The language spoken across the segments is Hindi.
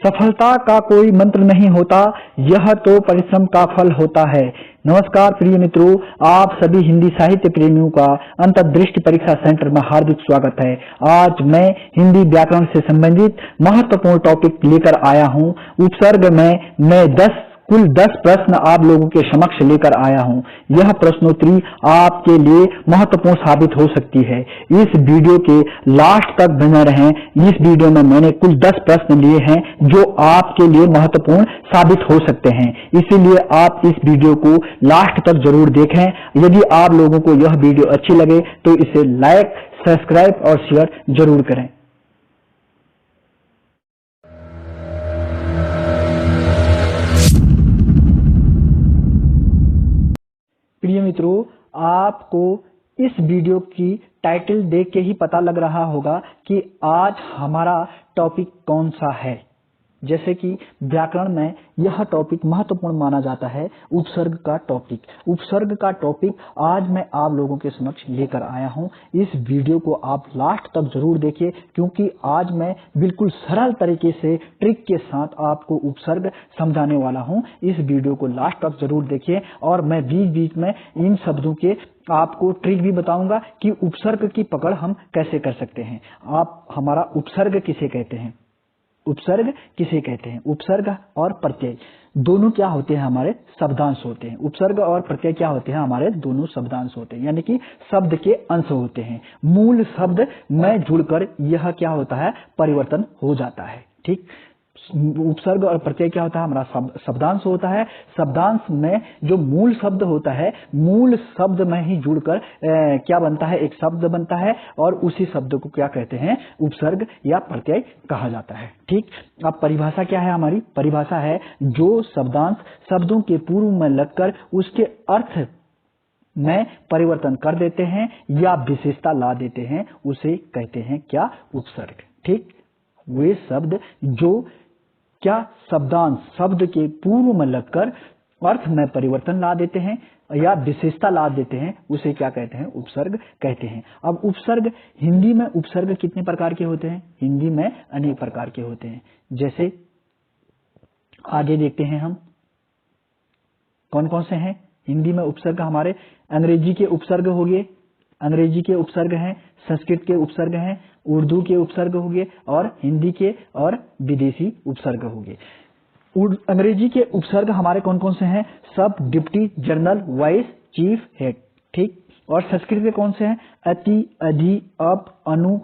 सफलता का कोई मंत्र नहीं होता, यह तो परिश्रम का फल होता है। नमस्कार प्रिय मित्रों, आप सभी हिंदी साहित्य प्रेमियों का अंतर्दृष्टि परीक्षा सेंटर में हार्दिक स्वागत है। आज मैं हिंदी व्याकरण से संबंधित महत्वपूर्ण टॉपिक लेकर आया हूं। उपसर्ग में मैं कुल 10 प्रश्न आप लोगों के समक्ष लेकर आया हूं। यह प्रश्नोत्तरी आपके लिए महत्वपूर्ण साबित हो सकती है। इस वीडियो के लास्ट तक बने रहें। इस वीडियो में मैंने कुल 10 प्रश्न लिए हैं जो आपके लिए महत्वपूर्ण साबित हो सकते हैं, इसीलिए आप इस वीडियो को लास्ट तक जरूर देखें। यदि आप लोगों को यह वीडियो अच्छी लगे तो इसे लाइक, सब्सक्राइब और शेयर जरूर करें। प्रिय मित्रों, आपको इस वीडियो की टाइटल देख के ही पता लग रहा होगा कि आज हमारा टॉपिक कौन सा है। जैसे कि व्याकरण में यह टॉपिक महत्वपूर्ण माना जाता है, उपसर्ग का टॉपिक। उपसर्ग का टॉपिक आज मैं आप लोगों के समक्ष लेकर आया हूं। इस वीडियो को आप लास्ट तक जरूर देखिए, क्योंकि आज मैं बिल्कुल सरल तरीके से ट्रिक के साथ आपको उपसर्ग समझाने वाला हूं। इस वीडियो को लास्ट तक जरूर देखिए और मैं बीच बीच में इन शब्दों के आपको ट्रिक भी बताऊंगा कि उपसर्ग की पकड़ हम कैसे कर सकते हैं। आप हमारा उपसर्ग किसे कहते हैं? उपसर्ग किसे कहते हैं? उपसर्ग और प्रत्यय दोनों क्या होते हैं? हमारे शब्दांश होते हैं। उपसर्ग और प्रत्यय क्या होते हैं? हमारे दोनों शब्दांश होते हैं, यानी कि शब्द के अंश होते हैं। मूल शब्द में जुड़कर यह क्या होता है? परिवर्तन हो जाता है। ठीक, उपसर्ग और प्रत्यय क्या होता है? हमारा शब्दांश होता है। शब्दांश में जो मूल शब्द होता है, मूल शब्द में ही जुड़कर क्या बनता है? एक शब्द बनता है और उसी शब्द को क्या कहते हैं? उपसर्ग या प्रत्यय कहा जाता है। ठीक, अब परिभाषा क्या है? हमारी परिभाषा है जो शब्दांश शब्दों के पूर्व में लगकर उसके अर्थ में परिवर्तन कर देते हैं या विशेषता ला देते हैं, उसे कहते हैं क्या? उपसर्ग। ठीक, वे शब्द जो क्या शब्दांश शब्द के पूर्व में लगकर अर्थ में परिवर्तन ला देते हैं या विशेषता ला देते हैं, उसे क्या कहते हैं? उपसर्ग कहते हैं। अब उपसर्ग, हिंदी में उपसर्ग कितने प्रकार के होते हैं? हिंदी में अनेक प्रकार के होते हैं। जैसे आगे देखते हैं हम कौन कौन से हैं हिंदी में उपसर्ग। हमारे अंग्रेजी के उपसर्ग हो गए, अंग्रेजी के उपसर्ग हैं, संस्कृत के उपसर्ग हैं, उर्दू के उपसर्ग हो गए और हिंदी के और विदेशी उपसर्ग हो गए। अंग्रेजी के उपसर्ग हमारे कौन कौन से हैं? सब, deputy, general, vice, chief, head. ठीक, और संस्कृत के कौन से हैं? अति, अधि, अप, अनु,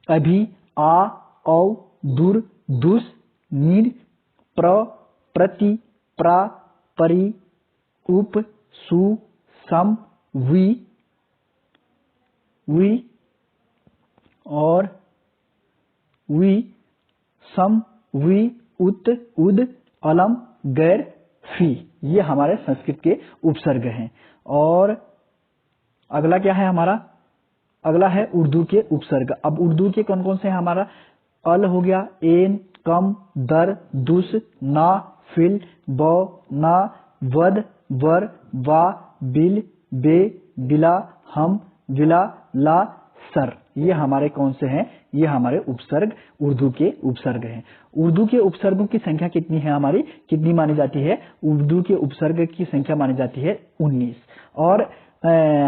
अभि, आ, औ, दुर, दुस, नीर, प्र, प्रति, प्रा, परि, उप, सु, सम, वी और वी, सम, वी, उत, उद, अलम, गैर, फी। ये हमारे संस्कृत के उपसर्ग हैं। और अगला क्या है हमारा? अगला है उर्दू के उपसर्ग। अब उर्दू के कौन कौन से हैं? हमारा अल हो गया, एन, कम, दर, दुस, ना, फिल, बौ, ना, वद, वर, वा, बिल, बे, बिला, हम, विला, ला, सर। ये हमारे कौन से हैं? ये हमारे उपसर्ग, उर्दू के उपसर्ग हैं। उर्दू के उपसर्गों की संख्या कितनी है? हमारी कितनी मानी जाती है? उर्दू के उपसर्ग की संख्या मानी जाती है 19। और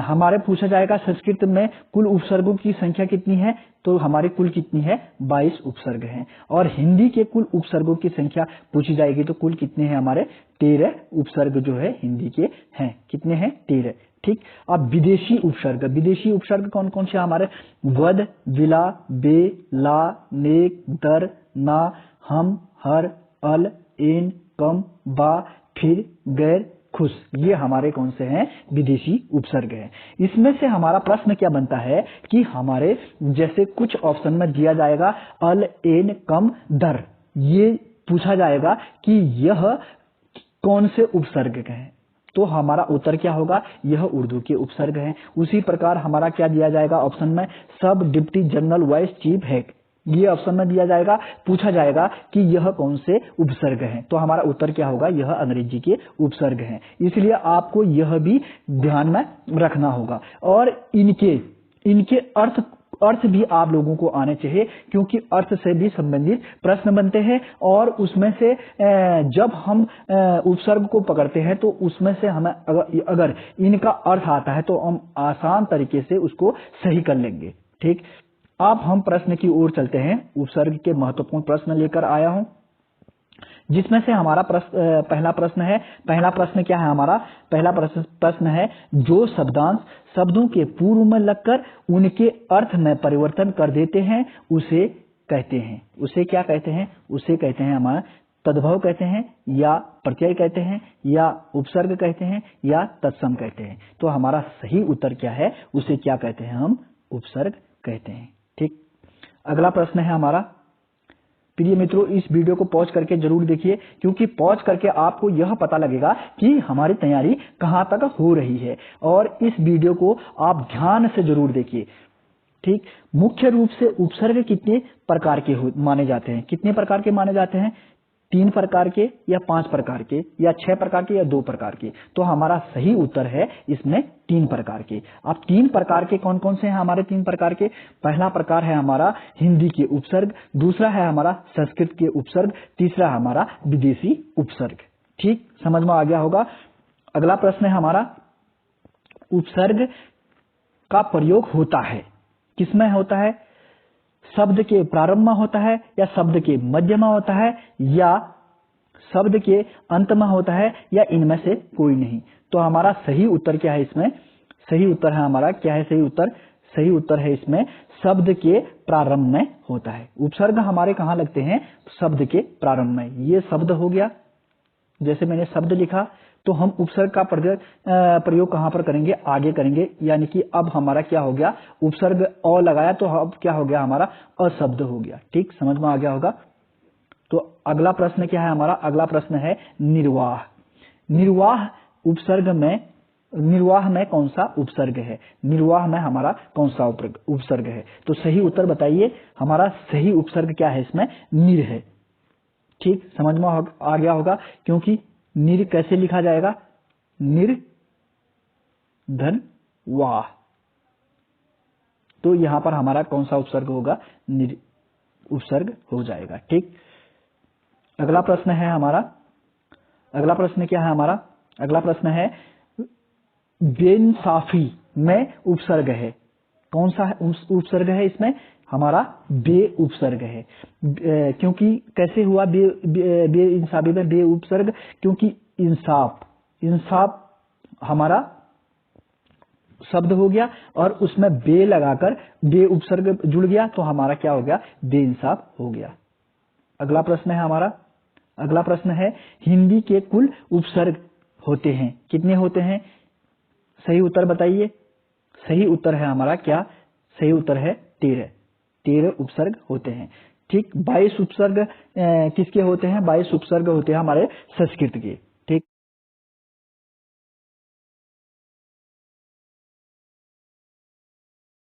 हमारे पूछा जाएगा संस्कृत में कुल उपसर्गों की संख्या कितनी है, तो हमारी कुल कितनी है? 22 उपसर्ग हैं। और हिंदी के कुल उपसर्गों की संख्या पूछी जाएगी तो कुल कितने हैं? हमारे 13 उपसर्ग जो है हिंदी के हैं। कितने हैं? 13। ठीक, अब विदेशी उपसर्ग। विदेशी उपसर्ग कौन कौन से? हमारे वद, विला, बे, ला, नेक, दर, ना, हम, हर, अल, एन, कम, बा, फिर, गैर, खुश। ये हमारे कौन से हैं? विदेशी उपसर्ग हैं। इसमें से हमारा प्रश्न क्या बनता है कि हमारे जैसे कुछ ऑप्शन में दिया जाएगा अल, एन, कम, दर, ये पूछा जाएगा कि यह कौन से उपसर्ग हैं, तो हमारा उत्तर क्या होगा? यह उर्दू के उपसर्ग हैं। उसी प्रकार हमारा क्या दिया जाएगा ऑप्शन में? सब, deputy, general, vice, chief, head. ये ऑप्शन में दिया जाएगा, पूछा जाएगा कि यह कौन से उपसर्ग हैं, तो हमारा उत्तर क्या होगा? यह अंग्रेजी के उपसर्ग हैं। इसलिए आपको यह भी ध्यान में रखना होगा। और इनके अर्थ अर्थ भी आप लोगों को आने चाहिए, क्योंकि अर्थ से भी संबंधित प्रश्न बनते हैं और उसमें से जब हम उपसर्ग को पकड़ते हैं तो उसमें से हमें अगर इनका अर्थ आता है तो हम आसान तरीके से उसको सही कर लेंगे। ठीक, अब हम प्रश्न की ओर चलते हैं। उपसर्ग के महत्वपूर्ण प्रश्न लेकर आया हूं, जिसमें से हमारा पहला प्रश्न है। पहला प्रश्न क्या है हमारा? पहला प्रश्न है, जो शब्दांश शब्दों के पूर्व में लगकर उनके अर्थ में परिवर्तन कर देते हैं उसे कहते हैं। उसे क्या कहते हैं? उसे कहते हैं हमारा तद्भव कहते हैं, या प्रत्यय कहते हैं, या उपसर्ग कहते हैं, या तत्सम कहते हैं। तो हमारा सही उत्तर क्या है? उसे क्या कहते हैं? हम उपसर्ग कहते हैं। ठीक, अगला प्रश्न है हमारा। प्रिय मित्रों, इस वीडियो को पॉज करके जरूर देखिए, क्योंकि पॉज करके आपको यह पता लगेगा कि हमारी तैयारी कहां तक हो रही है, और इस वीडियो को आप ध्यान से जरूर देखिए। ठीक, मुख्य रूप से उपसर्ग कितने प्रकार के माने जाते हैं? कितने प्रकार के माने जाते हैं? 3 प्रकार के, या 5 प्रकार के, या 6 प्रकार के, या 2 प्रकार के? तो हमारा सही उत्तर है इसमें 3 प्रकार के। अब 3 प्रकार के कौन कौन से हैं हमारे 3 प्रकार के? पहला प्रकार है हमारा हिंदी के उपसर्ग, दूसरा है हमारा संस्कृत के उपसर्ग, तीसरा है हमारा विदेशी उपसर्ग। ठीक, समझ में आ गया होगा। अगला प्रश्न है हमारा, उपसर्ग का प्रयोग होता है किसमें होता है? शब्द के प्रारंभ में होता है, या शब्द के मध्य में होता है, या शब्द के अंत में होता है, या इनमें से कोई नहीं? तो हमारा सही उत्तर क्या है इसमें? सही उत्तर है हमारा क्या है? सही उत्तर, सही उत्तर है इसमें शब्द के प्रारंभ में होता है। उपसर्ग हमारे कहाँ लगते हैं? शब्द के प्रारंभ में। ये शब्द हो गया, जैसे मैंने शब्द लिखा, तो हम उपसर्ग का प्रयोग कहां पर करेंगे? आगे करेंगे। यानी कि अब हमारा क्या हो गया? उपसर्ग अ लगाया तो अब क्या हो गया हमारा? अशब्द हो गया। ठीक, समझ में आ गया होगा। तो अगला प्रश्न क्या है हमारा? अगला प्रश्न है निर्वाह। निर्वाह उपसर्ग में, निर्वाह में कौन सा उपसर्ग है? निर्वाह में हमारा कौन सा उपसर्ग है? तो सही उत्तर बताइए। हमारा सही उपसर्ग क्या है इसमें? निर है। ठीक, समझ में आ गया होगा, क्योंकि निर कैसे लिखा जाएगा? निर धन वाह। तो यहां पर हमारा कौन सा उपसर्ग होगा? निर उपसर्ग हो जाएगा। ठीक, अगला प्रश्न है हमारा। अगला प्रश्न क्या है हमारा? अगला प्रश्न है, बेइंसाफी में उपसर्ग है। कौन सा उपसर्ग है इसमें? हमारा बे उपसर्ग है। क्योंकि कैसे हुआ बेइंसाफी में बे उपसर्ग? क्योंकि इंसाफ, इंसाफ हमारा शब्द हो गया और उसमें बे लगाकर बे उपसर्ग जुड़ गया, तो हमारा क्या हो गया? बेइंसाफ हो गया। अगला प्रश्न है हमारा। अगला प्रश्न है, हिंदी के कुल उपसर्ग होते हैं कितने होते हैं? सही उत्तर बताइए। सही उत्तर है हमारा क्या? सही उत्तर है 13। 13 उपसर्ग होते हैं। ठीक, 22 उपसर्ग किसके होते हैं? 22 उपसर्ग होते हैं हमारे संस्कृत के। ठीक।